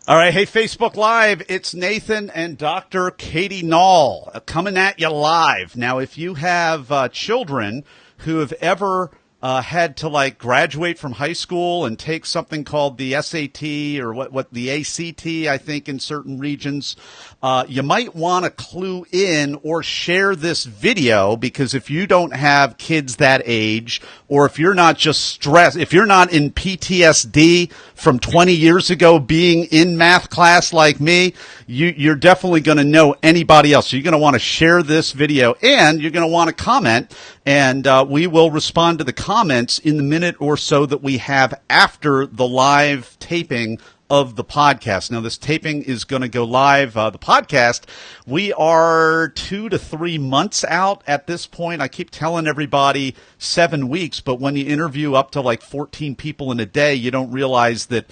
All right. Hey, Facebook Live. It's Nathan and Dr. Katie Nall coming at you live. Now, if you have children who have ever had to graduate from high school and take something called the SAT or what the ACT, I think in certain regions, you might want to clue in or share this video, because if you don't have kids that age, or if you're not just stressed, if you're not in PTSD from 20 years ago being in math class like me, you're definitely going to know anybody else. So you're going to want to share this video, and you're going to want to comment, and we will respond to the comments in the minute or so that we have after the live taping of the podcast. Now, this taping is going to go live. The podcast, we are 2 to 3 months out at this point. I keep telling everybody 7 weeks, but when you interview up to 14 people in a day, you don't realize that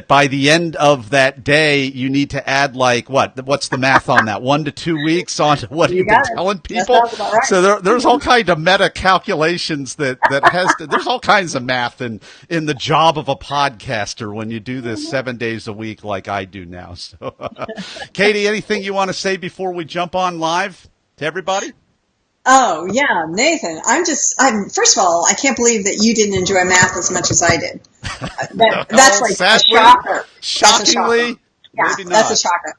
by the end of that day, you need to add what's the math on that? 1 to 2 weeks on what you've been telling people. Right. So there's all kinds of meta calculations there's all kinds of math in the job of a podcaster when you do this 7 days a week like I do now. So, Katie, anything you want to say before we jump on live to everybody? Oh, yeah, Nathan, first of all, I can't believe that you didn't enjoy math as much as I did. That's sadly, a shocker. Shockingly, maybe not. That's a shocker.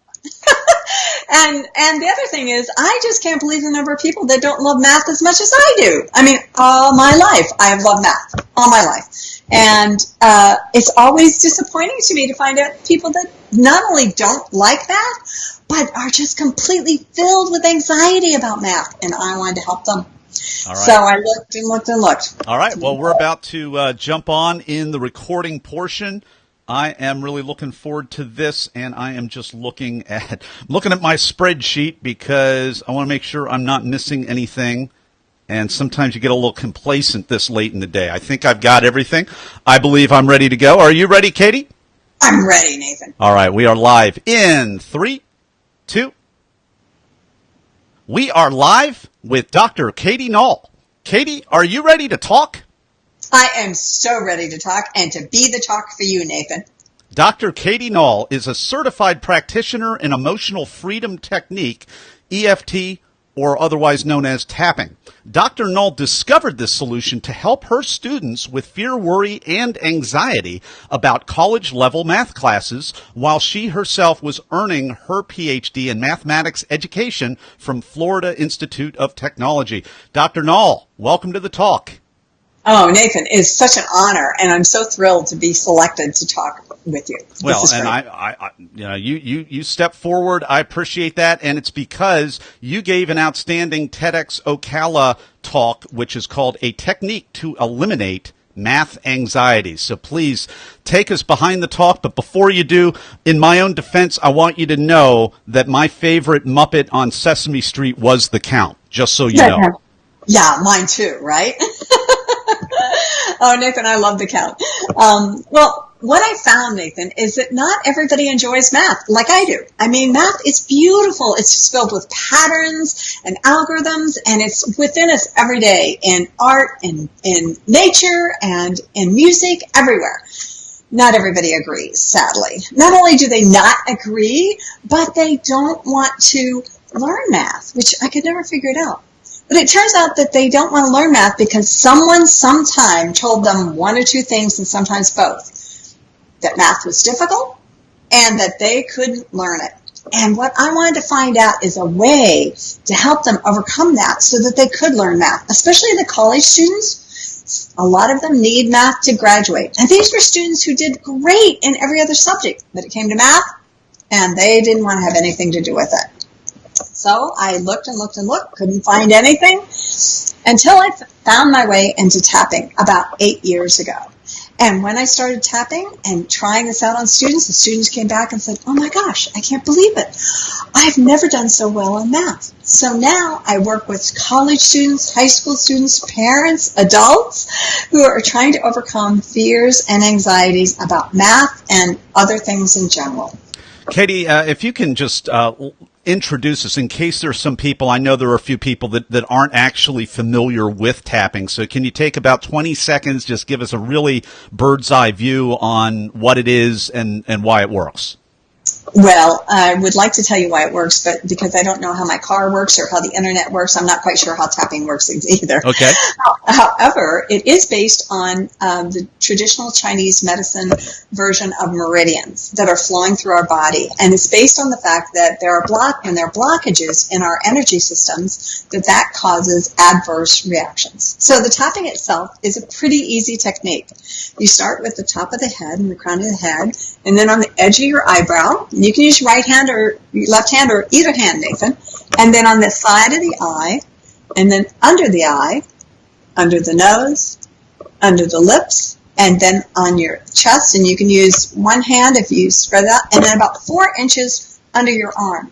And the other thing is, I just can't believe the number of people that don't love math as much as I do. I mean, all my life, I have loved math, all my life. And it's always disappointing to me to find out people that not only don't like math, but are just completely filled with anxiety about math. And I wanted to help them. All right. So I looked and looked and looked. All right. Well, we're about to jump on in the recording portion. I am really looking forward to this, and I am just looking at my spreadsheet because I want to make sure I'm not missing anything. And sometimes you get a little complacent this late in the day. I think I've got everything. I believe I'm ready to go. Are you ready, Katie? I'm ready, Nathan. All right. We are live in 3, 2. We are live with Dr. Katie Nall. Katie, are you ready to talk? I am so ready to talk and to be the talk for you, Nathan. Dr. Katie Nall is a certified practitioner in emotional freedom technique, EFT, or otherwise known as tapping. Dr. Nall discovered this solution to help her students with fear, worry, and anxiety about college-level math classes while she herself was earning her PhD in mathematics education from Florida Institute of Technology. Dr. Nall, welcome to the talk. Oh, Nathan, it's such an honor, and I'm so thrilled to be selected to talk with you. Well, and you step forward. I appreciate that, and it's because you gave an outstanding TEDx Ocala talk, which is called A Technique to Eliminate Math Anxiety. So please take us behind the talk. But before you do, in my own defense, I want you to know that my favorite Muppet on Sesame Street was the Count, just so you know. Yeah, mine too, right? Oh, Nathan, I love the Count. Well, what I found, Nathan, is that not everybody enjoys math like I do. I mean, math is beautiful. It's just filled with patterns and algorithms, and it's within us every day in art, in nature, and in music, everywhere. Not everybody agrees, sadly. Not only do they not agree, but they don't want to learn math, which I could never figure it out. But it turns out that they don't want to learn math because someone sometime told them one or two things, and sometimes both, that math was difficult and that they couldn't learn it. And what I wanted to find out is a way to help them overcome that so that they could learn math, especially the college students. A lot of them need math to graduate. And these were students who did great in every other subject, but it came to math, and they didn't want to have anything to do with it. So I looked and looked and looked, couldn't find anything until I found my way into tapping about 8 years ago. And when I started tapping and trying this out on students, the students came back and said, oh my gosh, I can't believe it. I've never done so well in math. So now I work with college students, high school students, parents, adults who are trying to overcome fears and anxieties about math and other things in general. Katie, if you can just introduce us, in case there's some people, I know there are a few people that aren't actually familiar with tapping. So can you take about 20 seconds, just give us a really bird's eye view on what it is and why it works? Well, I would like to tell you why it works, but because I don't know how my car works or how the internet works, I'm not quite sure how tapping works either. Okay. However, it is based on the traditional Chinese medicine version of meridians that are flowing through our body. And it's based on the fact that when there are blockages in our energy systems, that causes adverse reactions. So the tapping itself is a pretty easy technique. You start with the top of the head and the crown of the head, and then on the edge of your eyebrow. You can use right hand or left hand or either hand, Nathan. And then on the side of the eye, and then under the eye, under the nose, under the lips, and then on your chest. And you can use one hand if you spread that, and then about 4 inches under your arm.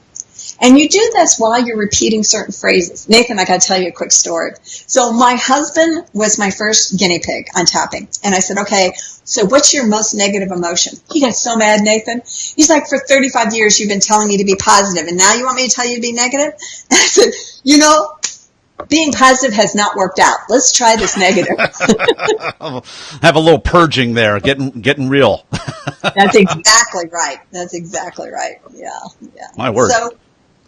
And you do this while you're repeating certain phrases. Nathan, I got to tell you a quick story. So my husband was my first guinea pig on tapping. And I said, okay, so what's your most negative emotion? He got so mad, Nathan. He's like, for 35 years, you've been telling me to be positive, and now you want me to tell you to be negative? And I said, being positive has not worked out. Let's try this negative. Have a little purging there, getting real. That's exactly right. Yeah. My word. So,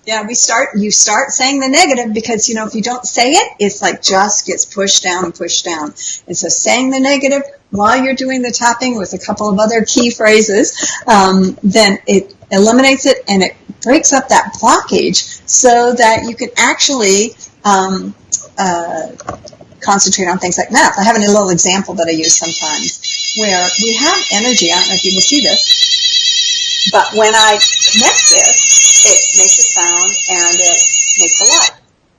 yeah, you start saying the negative because, if you don't say it, it's like just gets pushed down and pushed down. And so saying the negative while you're doing the tapping with a couple of other key phrases, then it eliminates it and it breaks up that blockage so that you can actually concentrate on things like math. I have a little example that I use sometimes where we have energy. I don't know if you can see this, but when I connect this, it makes a sound and it makes a light.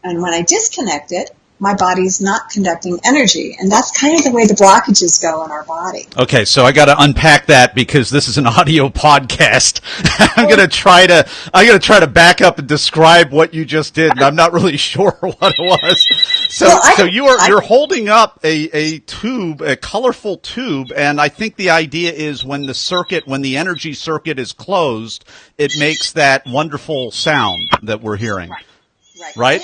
And when I disconnect it, my body's not conducting energy. And that's kind of the way the blockages go in our body. Okay, so I got to unpack that because this is an audio podcast. I'm going to try to back up and describe what you just did, and I'm not really sure what it was. So you're holding up a tube, a colorful tube, and I think the idea is when the energy circuit is closed, it makes that wonderful sound that we're hearing. Right?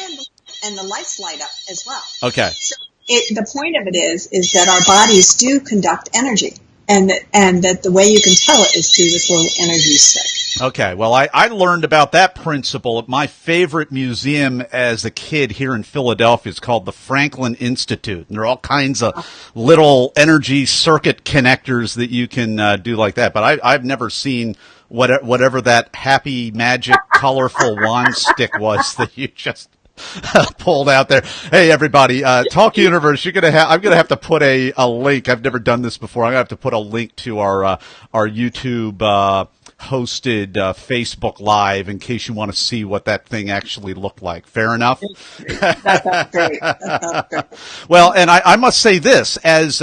And the lights light up as well. Okay. So the point of it is that our bodies do conduct energy, and that the way you can tell it is through this little energy stick. Okay. Well, I learned about that principle at my favorite museum as a kid here in Philadelphia. It's called the Franklin Institute, and there are all kinds of little energy circuit connectors that you can do like that. But I've never seen whatever that happy, magic, colorful wand stick was that you just pulled out there. Hey, everybody, Talk Universe, I'm gonna have to put a link. I've never done this before. I'm gonna have to put a link to our YouTube hosted Facebook Live in case you want to see what that thing actually looked like. Fair enough? That sounds great. Well, and I must say this, as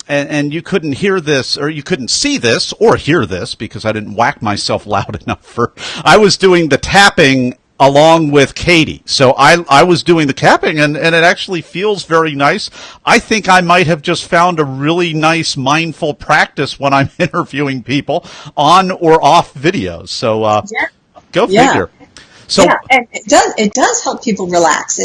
and you couldn't hear this, or you couldn't see this or hear this because I didn't whack myself loud enough I was doing the tapping along with Katie. So I was doing the tapping, and it actually feels very nice. I think I might have just found a really nice mindful practice when I'm interviewing people on or off videos. So go figure. So and it does help people relax.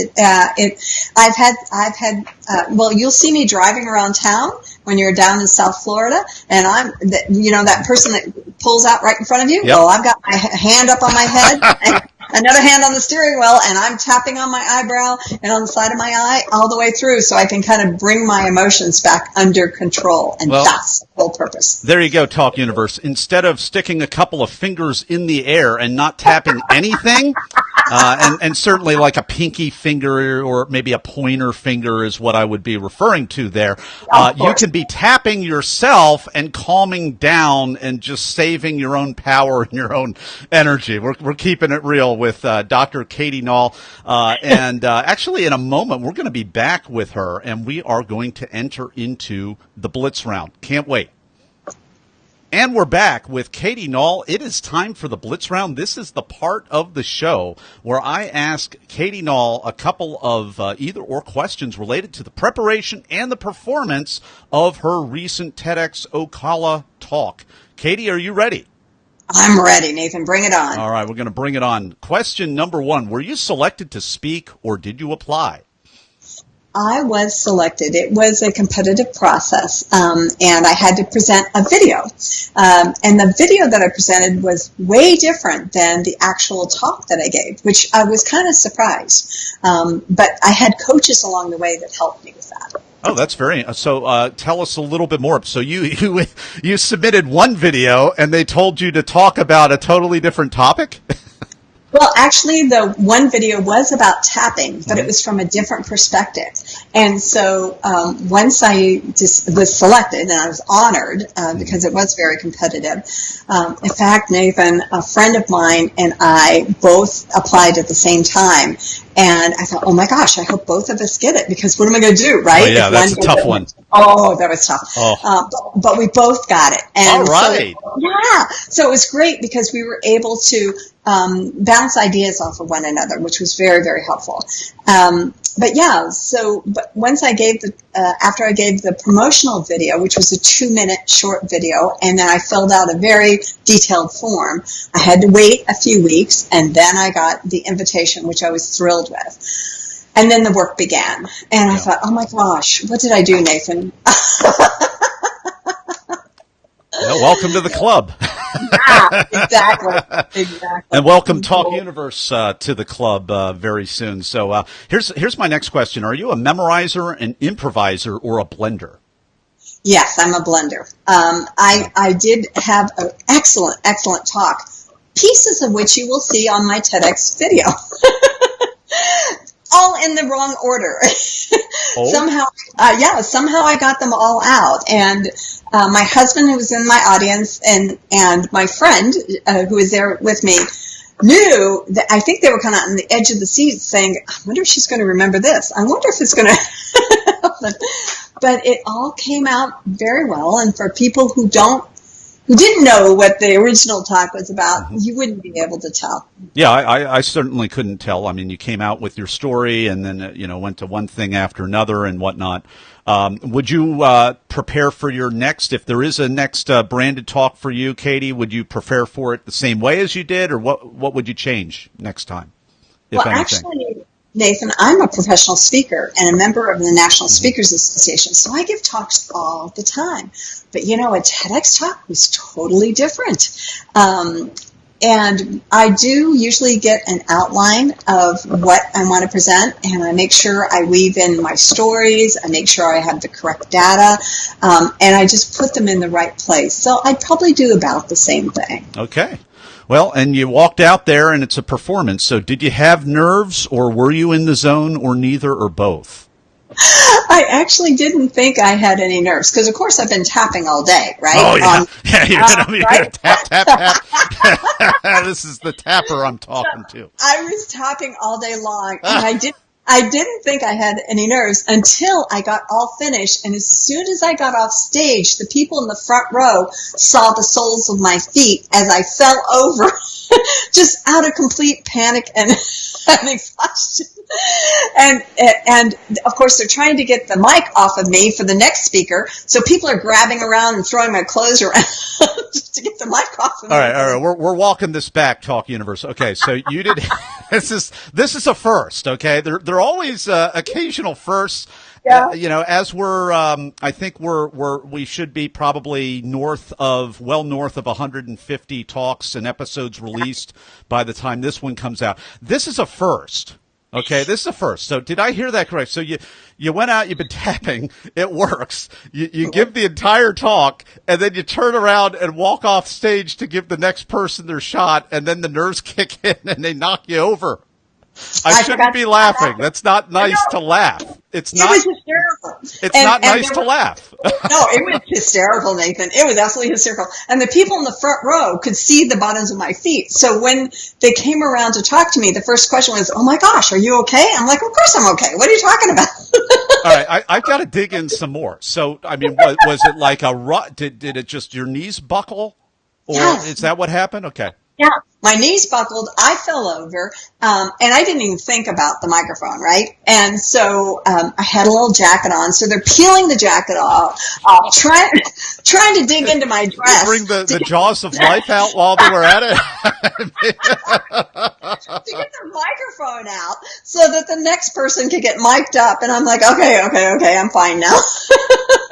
Well, you'll see me driving around town when you're down in South Florida, and that person that pulls out right in front of you. Yep. Well, I've got my hand up on my head, and another hand on the steering wheel, and I'm tapping on my eyebrow and on the side of my eye all the way through, so I can kind of bring my emotions back under control, and that's the whole purpose. There you go, Talk Universe. Instead of sticking a couple of fingers in the air and not tapping anything, and certainly like a pinky finger or maybe a pointer finger is what I would be referring to there. You can be tapping yourself and calming down and just saving your own power and your own energy. We're keeping it real with Dr. Katie Nall. And actually, in a moment, we're going to be back with her, and we are going to enter into the Blitz round. Can't wait. And we're back with Katie Nall. It is time for the Blitz round. This is the part of the show where I ask Katie Nall a couple of either-or questions related to the preparation and the performance of her recent TEDx Ocala talk. Katie, are you ready? I'm ready, Nathan. Bring it on. All right, we're going to bring it on. Question number one, were you selected to speak or did you apply? I was selected. It was a competitive process, and I had to present a video. And the video that I presented was way different than the actual talk that I gave, which I was kind of surprised. But I had coaches along the way that helped me with that. Oh, that's very so. Tell us a little bit more. So you submitted one video, and they told you to talk about a totally different topic. Well, actually, the one video was about tapping, but it was from a different perspective. And so once I just was selected, and I was honored because it was very competitive. In fact, Nathan, a friend of mine and I both applied at the same time. And I thought, oh my gosh, I hope both of us get it, because what am I going to do, right? Oh, yeah, that's a tough one. Oh, that was tough. But we both got it. And all right. So it was great because we were able to bounce ideas off of one another, which was very, very helpful. But once I gave after I gave the promotional video, which was a 2-minute short video, and then I filled out a very detailed form, I had to wait a few weeks, and then I got the invitation, which I was thrilled with. And then the work began. And I thought, oh my gosh, what did I do, Nathan? Well, welcome to the club. Yeah, exactly. And welcome Talk Universe to the club very soon. So here's my next question. Are you a memorizer, an improviser, or a blender? Yes, I'm a blender. I did have an excellent talk, pieces of which you will see on my TEDx video. All in the wrong order. Somehow I got them all out. And my husband, who was in my audience, and my friend who was there with me, knew that I think they were kind of on the edge of the seat saying, I wonder if she's going to remember this. I wonder if it's going to happen. But it all came out very well. And for people who didn't know what the original talk was about, you wouldn't be able to tell. Yeah, I certainly couldn't tell. I mean, you came out with your story and then, went to one thing after another and whatnot. Would you prepare for your next, if there is a next branded talk for you, Katie, would you prepare for it the same way as you did, or what would you change next time, if anything? Actually, Nathan, I'm a professional speaker and a member of the National Speakers Association, so I give talks all the time. But, a TEDx talk was totally different. And I do usually get an outline of what I want to present, and I make sure I weave in my stories, I make sure I have the correct data, and I just put them in the right place. So I'd probably do about the same thing. Okay. Well, and you walked out there and it's a performance. So did you have nerves, or were you in the zone, or neither, or both? I actually didn't think I had any nerves because, of course, I've been tapping all day, right? Oh, yeah. You're gonna tap, tap, tap. This is the tapper I'm talking to. I was tapping all day long, and I didn't think I had any nerves until I got all finished. And as soon as I got off stage, the people in the front row saw the soles of my feet as I fell over, just out of complete panic and exhaustion. And of course, they're trying to get the mic off of me for the next speaker. So people are grabbing around and throwing my clothes around just to get the mic off of me. All right. We're walking this back, Talk Universe. Okay, so you did. This is a first. Okay, there are always occasional firsts. Yeah. As I think we should be probably north of 150 talks and episodes released by the time this one comes out. This is a first. Okay, this is a first. So did I hear that correct? So you went out, you've been tapping, it works. You give the entire talk, and then you turn around and walk off stage to give the next person their shot, and then the nerves kick in and they knock you over. I shouldn't be laughing. That's not nice to laugh. It was hysterical. It's not nice to laugh. No, it was hysterical, Nathan. It was absolutely hysterical. And the people in the front row could see the bottoms of my feet. So when they came around to talk to me, the first question was, "Oh my gosh, are you okay?" I'm like, "Of course I'm okay. What are you talking about?" All right, I've got to dig in some more. So, I mean, was it like did it just your knees buckle? Or Yes. Is that what happened? Okay. Yeah. My knees buckled. I fell over, and I didn't even think about the microphone, right? And so I had a little jacket on. So they're peeling the jacket off, trying to dig into my dress. Bring the jaws of life out while they were at it. To get the microphone out so that the next person could get mic'd up. And I'm like, okay, I'm fine now.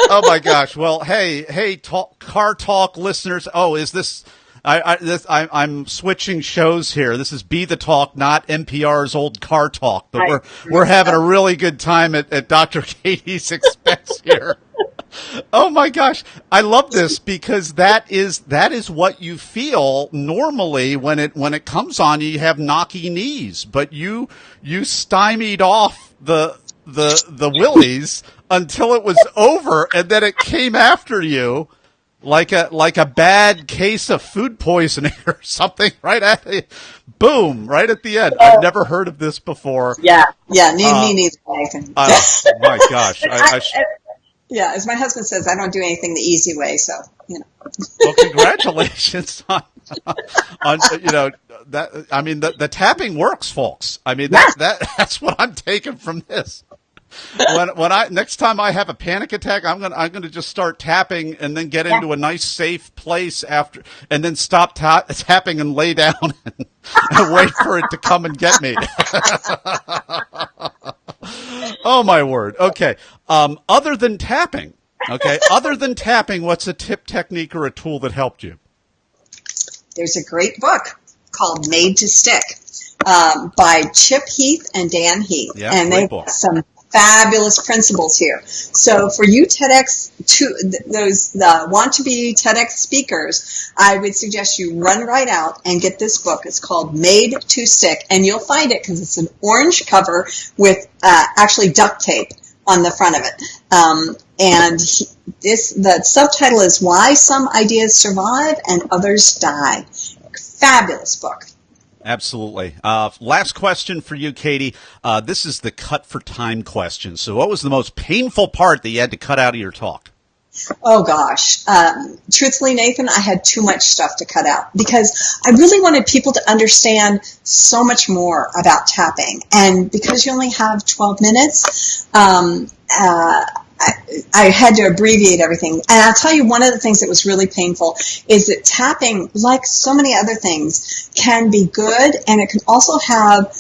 Oh my gosh. Well, hey, car talk listeners. Oh, is this, I'm switching shows here. This is Be the Talk, not NPR's old car talk, but we're having a really good time at Dr. Katie's expense here. Oh my gosh. I love this because that is what you feel normally when it comes on you. You have knocky knees, but you stymied off the willies until it was over, and then it came after you like a bad case of food poisoning or something right at the, boom, right at the end. I've never heard of this before. Yeah, me neither. Oh my gosh. Yeah, as my husband says, I don't do anything the easy way, so, you know. Well, congratulations on that. I mean, the tapping works, folks. I mean, that's what I'm taking from this. When next time I have a panic attack, I'm gonna just start tapping and then get into a nice safe place after, and then stop tapping and lay down and wait for it to come and get me. Oh my word. Okay. Other than tapping, what's a tip, technique, or a tool that helped you? There's a great book called Made to Stick by Chip Heath and Dan Heath. Yeah, and they've got some fabulous principles here. So for you those want to be TEDx speakers, I would suggest you run right out and get this book. It's called Made to Stick, and you'll find it because it's an orange cover with actually duct tape on the front of it. The subtitle is Why Some Ideas Survive and Others Die. Fabulous book. Absolutely. Last question for you, Katie. This is the cut for time question. So what was the most painful part that you had to cut out of your talk? Oh, gosh. Truthfully, Nathan, I had too much stuff to cut out because I really wanted people to understand so much more about tapping. And because you only have 12 minutes, I had to abbreviate everything. And I'll tell you, one of the things that was really painful is that tapping, like so many other things, can be good, and it can also have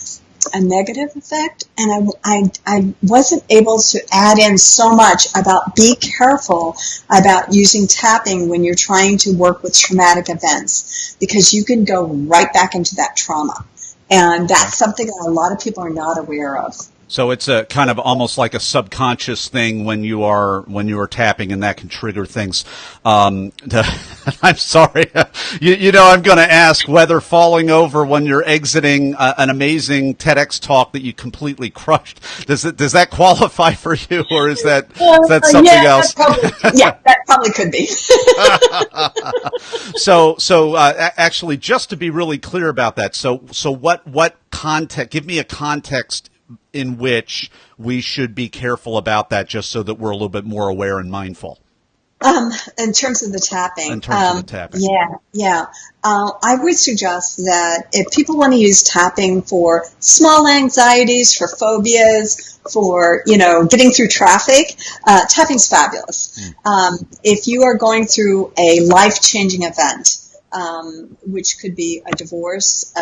a negative effect. And I wasn't able to add in so much about be careful about using tapping when you're trying to work with traumatic events, because you can go right back into that trauma. And that's something that a lot of people are not aware of. So it's a kind of almost like a subconscious thing when you are tapping, and that can trigger things. I'm sorry, I'm going to ask whether falling over when you're exiting an amazing TEDx talk that you completely crushed, does that qualify for you, or is that something else? That probably could be. So actually, just to be really clear about that, so what context? Give me a context in which we should be careful about that, just so that we're a little bit more aware and mindful. In terms of the tapping. Yeah. I would suggest that if people want to use tapping for small anxieties, for phobias, for, getting through traffic, tapping's fabulous. If you are going through a life-changing event, which could be a divorce,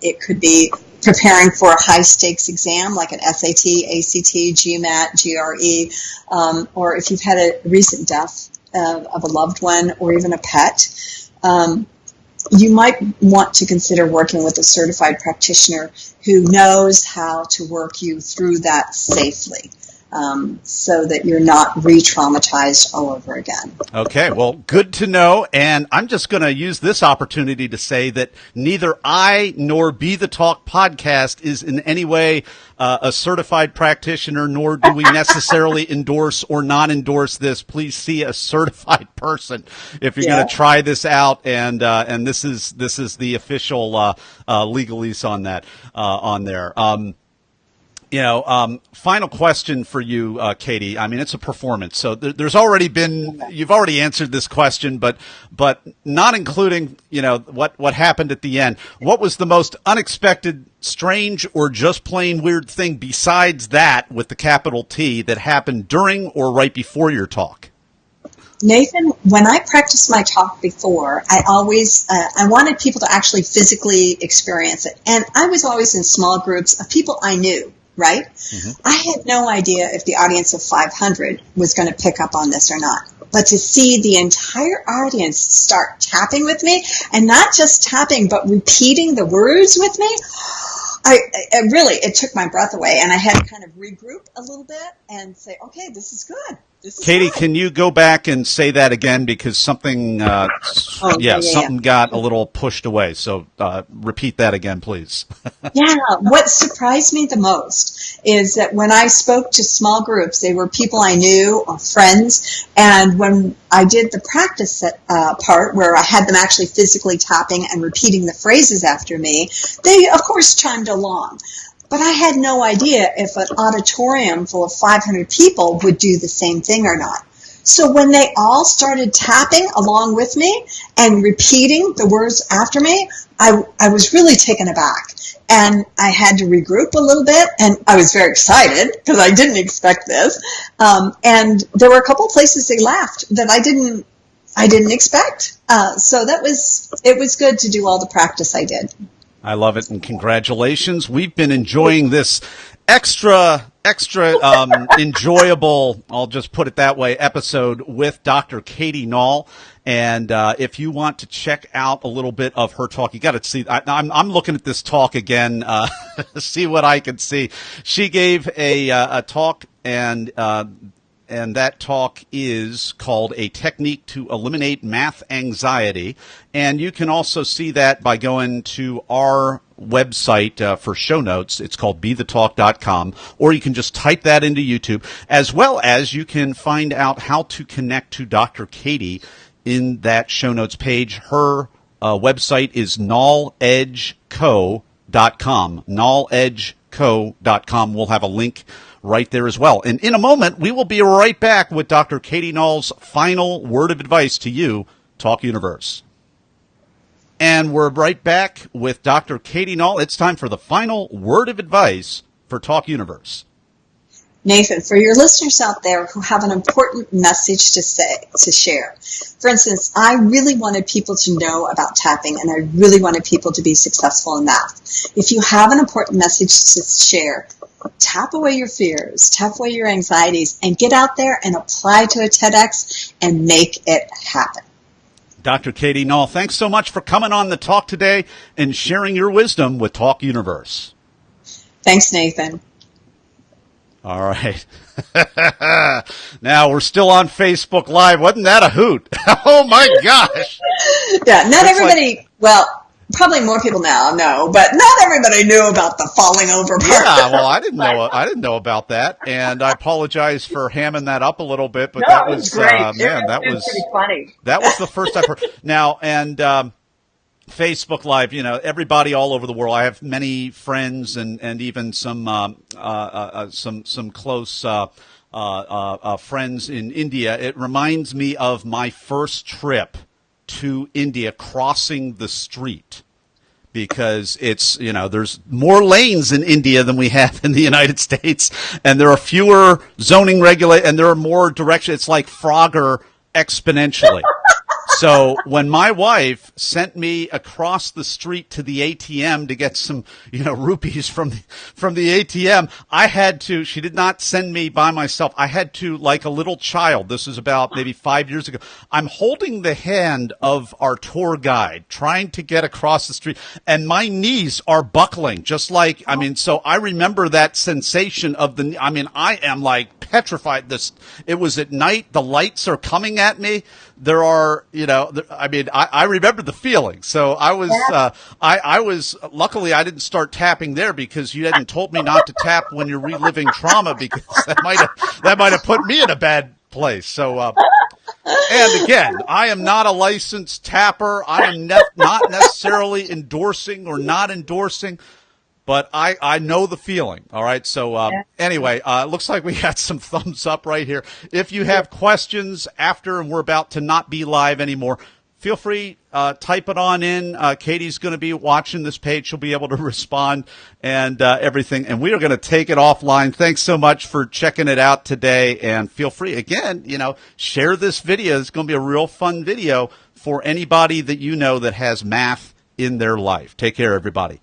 it could be preparing for a high-stakes exam like an SAT, ACT, GMAT, GRE, or if you've had a recent death of a loved one or even a pet, you might want to consider working with a certified practitioner who knows how to work you through that safely. So that you're not re-traumatized all over again. Okay, well, good to know. And I'm just going to use this opportunity to say that neither I nor Be the Talk podcast is in any way a certified practitioner, nor do we necessarily endorse or not endorse this. Please see a certified person if you're going to try this out. And this is the official legalese on that on there. Final question for you, Katie. I mean, it's a performance, so there's already been, you've already answered this question, but not including, what happened at the end. What was the most unexpected, strange, or just plain weird thing besides that with the capital T that happened during or right before your talk? Nathan, when I practiced my talk before, I always, I wanted people to actually physically experience it. And I was always in small groups of people I knew, right? Mm-hmm. I had no idea if the audience of 500 was going to pick up on this or not. But to see the entire audience start tapping with me, and not just tapping, but repeating the words with me, it took my breath away. And I had to kind of regroup a little bit and say, okay, this is good. Katie, can you go back and say that again, because something, something got a little pushed away. So repeat that again, please. Yeah, what surprised me the most is that when I spoke to small groups, they were people I knew or friends, and when I did the practice part where I had them actually physically tapping and repeating the phrases after me, they, of course, chimed along. But I had no idea if an auditorium full of 500 people would do the same thing or not. So when they all started tapping along with me and repeating the words after me, I was really taken aback. And I had to regroup a little bit, and I was very excited because I didn't expect this. And there were a couple places they laughed that I didn't expect. So it was good to do all the practice I did. I love it, and congratulations. We've been enjoying this extra enjoyable, I'll just put it that way, episode with Dr. Katie Nall. And if you want to check out a little bit of her talk, you got to see. I'm looking at this talk again, see what I can see. She gave a talk, and that talk is called A Technique to Eliminate Math Anxiety. And you can also see that by going to our website for show notes. It's called BeTheTalk.com, or you can just type that into YouTube, as well as you can find out how to connect to Dr. Katie in that show notes page. Her website is NallEdgeCo.com. NallEdgeCo.com. We'll have a link right there as well. And in a moment, we will be right back with Dr. Katie Nall's final word of advice to you, Talk Universe. And we're right back with Dr. Katie Nall. It's time for the final word of advice for Talk Universe. Nathan, for your listeners out there who have an important message to share. For instance, I really wanted people to know about tapping, and I really wanted people to be successful in math. If you have an important message to share, tap away your fears, tap away your anxieties, and get out there and apply to a TEDx and make it happen. Dr. Katie Nall, thanks so much for coming on the talk today and sharing your wisdom with Talk Universe. Thanks, Nathan. All right. Now we're still on Facebook Live. Wasn't that a hoot? Oh my gosh. Yeah, not everybody, probably more people now know, but not everybody knew about the falling over part. Yeah, well, I didn't know about that, and I apologize for hamming that up a little bit, but that was great. That was pretty funny. That was the first I've heard. Now, and Facebook Live, everybody all over the world. I have many friends and even some close friends in India. It reminds me of my first trip to India, crossing the street, because it's, there's more lanes in India than we have in the United States, and there are fewer zoning and there are more directions. It's like Frogger exponentially. So when my wife sent me across the street to the ATM to get some, rupees from the ATM, I had to, she did not send me by myself. I had to, like a little child, this is about maybe 5 years ago, I'm holding the hand of our tour guide trying to get across the street, and my knees are buckling, just like, so I remember that sensation of I am like petrified. It was at night, the lights are coming at me. There are, I remember the feeling. So I was, I was, luckily I didn't start tapping there because you hadn't told me not to tap when you're reliving trauma, because that might have put me in a bad place. So, and again, I am not a licensed tapper. I am not necessarily endorsing or not endorsing, but I know the feeling. All right. So anyway, looks like we got some thumbs up right here. If you have questions after and we're about to not be live anymore, feel free, type it on in. Katie's going to be watching this page. She'll be able to respond and everything. And we are going to take it offline. Thanks so much for checking it out today. And feel free, again, share this video. It's going to be a real fun video for anybody that you know that has math in their life. Take care, everybody.